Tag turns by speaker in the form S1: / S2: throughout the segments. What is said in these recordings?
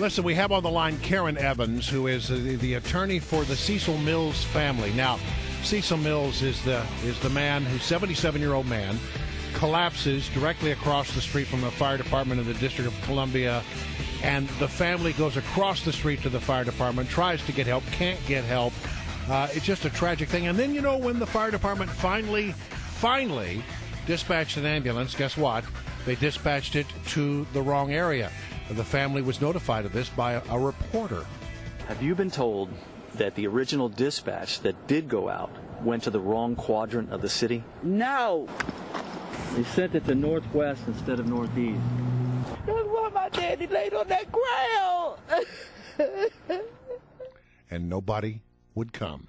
S1: Listen, we have on the line Karen Evans, who is the attorney for the Cecil Mills family. Now, Cecil Mills is the man who's 77-year-old man, collapses directly across the street from the fire department in the District of Columbia, and the family goes across the street to the fire department, tries to get help, can't get help. It's just a tragic thing. And then, when the fire department finally dispatched an ambulance, guess what? They dispatched it to the wrong area. The family was notified of this by a reporter.
S2: Have you been told that the original dispatch that did go out went to the wrong quadrant of the city?
S3: No.
S2: They sent it to northwest instead of northeast.
S3: That's why my daddy laid on that ground.
S1: And nobody would come.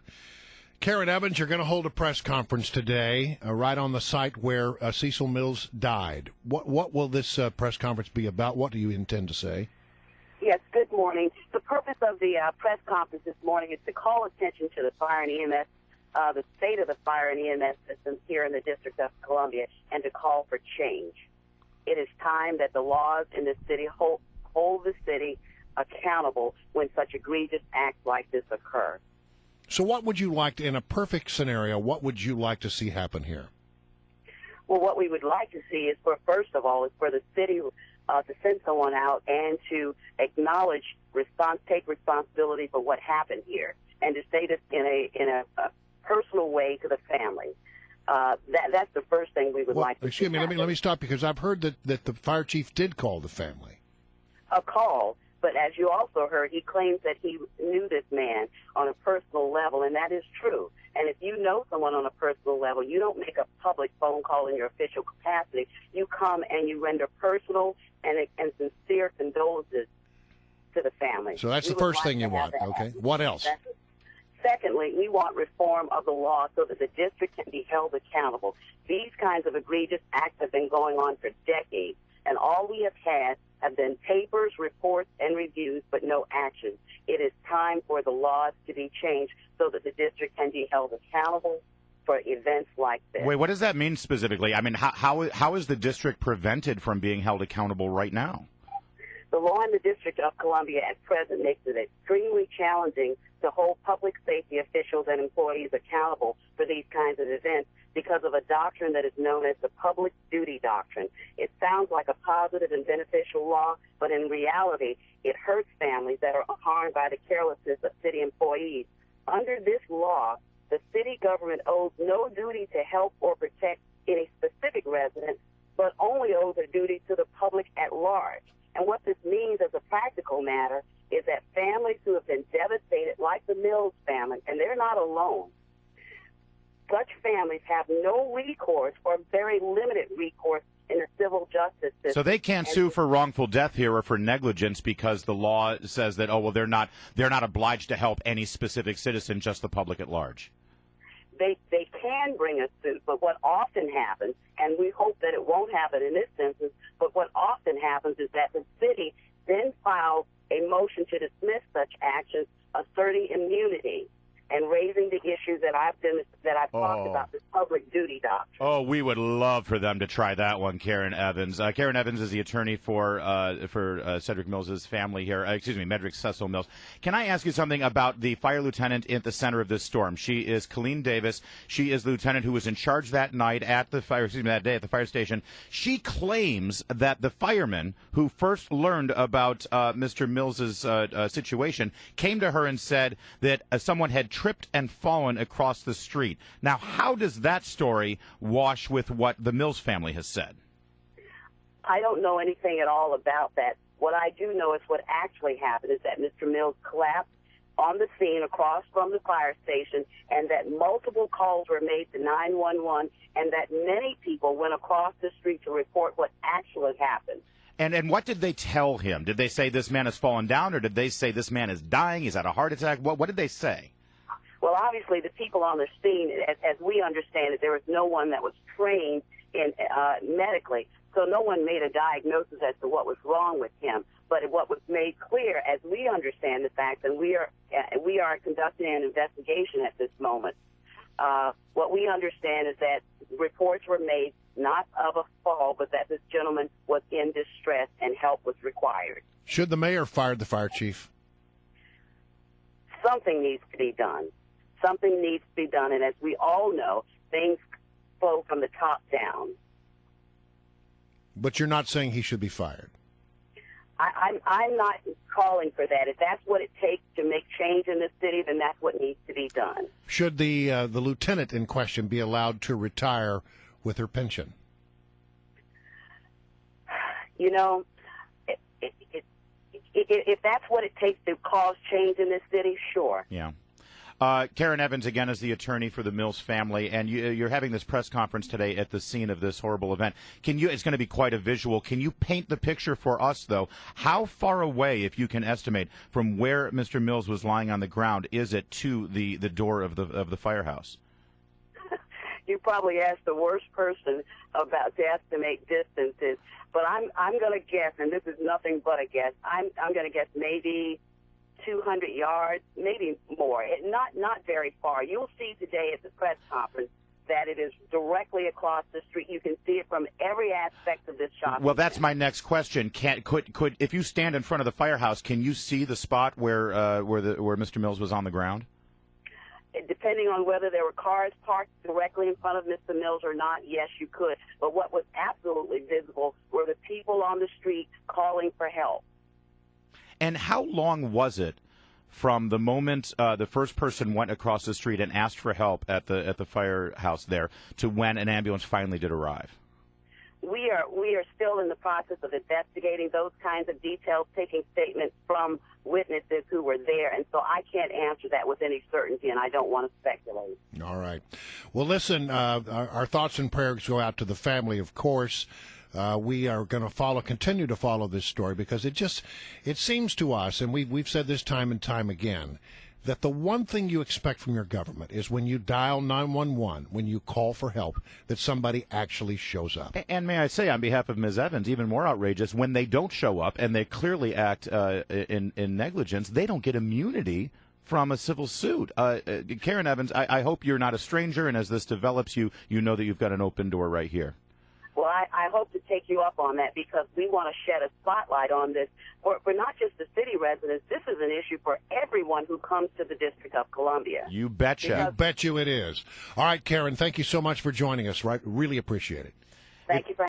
S1: Karen Evans, you're going to hold a press conference today right on the site where Cecil Mills died. What will this press conference be about? What do you intend to say?
S4: Yes, good morning. The purpose of the press conference this morning is to call attention to the fire and EMS, the state of the fire and EMS systems here in the District of Columbia, and to call for change. It is time that the laws in the city hold the city accountable when such egregious acts like this occur.
S1: So what would you like to, in a perfect scenario, what would you like to see happen here?
S4: Well, what we would like to see is, first of all, is for the city to send someone out and to acknowledge, take responsibility for what happened here, and to say this in a personal way to the family. That's the first thing we would like to see.
S1: Excuse me, let me stop, because I've heard that the fire chief did call the family.
S4: A call. But as you also heard, he claims that he knew this man on a personal level, and that is true. And if you know someone on a personal level, you don't make a public phone call in your official capacity. You come and you render personal and sincere condolences to the family.
S1: So that's the first thing you want, okay? What else?
S4: Secondly, we want reform of the law so that the district can be held accountable. These kinds of egregious acts have been going on for decades, and all we have had have been papers, reports, and reviews, but no action. It is time for the laws to be changed so that the district can be held accountable for events like this.
S5: Wait, what does that mean specifically? I mean, how is the district prevented from being held accountable right now?
S4: The law in the District of Columbia at present makes it extremely challenging to hold public safety officials and employees accountable for these kinds of events because of a doctrine that is known as the public duty doctrine. It sounds like a positive and beneficial law, but in reality, it hurts families that are harmed by the carelessness of city employees. Under this law, the city government owes no duty to help or protect any specific resident, but only owes a duty to the public at large. And what this means as a practical matter is that families who have been devastated, like the Mills family, and they're not alone, such families have no recourse or very limited recourse in the civil justice system.
S5: So they can't sue for wrongful death here or for negligence because the law says that, they're not obliged to help any specific citizen, just the public at large.
S4: They can bring a suit, but what often happens, and we hope that it won't happen in this instance, but what often happens is that the city then files a motion to dismiss such actions, asserting immunity and raising the issues that I've talked about, this public duty doctrine.
S5: Oh, we would love for them to try that one, Karen Evans. Karen Evans is the attorney for Cedric Mills's family here. Medrick Cecil Mills. Can I ask you something about the fire lieutenant at the center of this storm? She is Colleen Davis. She is the lieutenant who was in charge that night at the that day at the fire station. She claims that the firemen who first learned about Mr. Mills's situation came to her and said that someone had tripped and fallen across the street. Now, how does that story wash with what the Mills family has said?
S4: I don't know anything at all about that. What I do know is what actually happened is that Mr. Mills collapsed on the scene across from the fire station, and that multiple calls were made to 911, and that many people went across the street to report what actually happened.
S5: And what did they tell him? Did they say this man has fallen down, or did they say this man is dying, he's had a heart attack? What did they say?
S4: Well, obviously, the people on the scene, as we understand it, there was no one that was trained in medically, so no one made a diagnosis as to what was wrong with him. But what was made clear, as we understand the facts, and we are conducting an investigation at this moment, what we understand is that reports were made not of a fall, but that this gentleman was in distress and help was required.
S1: Should the mayor fire the fire chief?
S4: Something needs to be done. Something needs to be done, and as we all know, things flow from the top down.
S1: But you're not saying he should be fired.
S4: I'm not calling for that. If that's what it takes to make change in this city, then that's what needs to be done.
S1: Should the lieutenant in question be allowed to retire with her pension?
S4: You know, if that's what it takes to cause change in this city, sure.
S5: Yeah. Karen Evans, again, is the attorney for the Mills family, and you're having this press conference today at the scene of this horrible event. It's going to be quite a visual. Can you paint the picture for us, though? How far away, if you can estimate, from where Mr. Mills was lying on the ground is it to the door of the firehouse?
S4: You probably asked the worst person about to estimate distances, but I'm going to guess, and this is nothing but a guess. I'm going to guess maybe 200 yards, maybe more. Not very far. You'll see today at the press conference that it is directly across the street. You can see it from every aspect of this shopping.
S5: Well, that's my next question. Could if you stand in front of the firehouse, can you see the spot where Mr. Mills was on the ground?
S4: Depending on whether there were cars parked directly in front of Mr. Mills or not, yes, you could. But what was absolutely visible were the people on the street calling for help.
S5: And how long was it from the moment the first person went across the street and asked for help at the firehouse there to when an ambulance finally did arrive?
S4: We are still in the process of investigating those kinds of details, taking statements from witnesses who were there, and so I can't answer that with any certainty, and I don't want to speculate. All
S1: right. Well, listen, our thoughts and prayers go out to the family, of course. We are going to continue to follow this story because it seems to us, and we've said this time and time again, that the one thing you expect from your government is when you dial 911, when you call for help, that somebody actually shows up.
S5: And may I say, on behalf of Ms. Evans, even more outrageous, when they don't show up and they clearly act in negligence, they don't get immunity from a civil suit. Karen Evans, I hope you're not a stranger, and as this develops, you know that you've got an open door right here.
S4: Well, I hope to take you up on that because we want to shed a spotlight on this for not just the city residents. This is an issue for everyone who comes to the District of Columbia.
S5: You betcha.
S1: You bet you it is. All right, Karen, thank you so much for joining us. Right, really appreciate it.
S4: Thank you for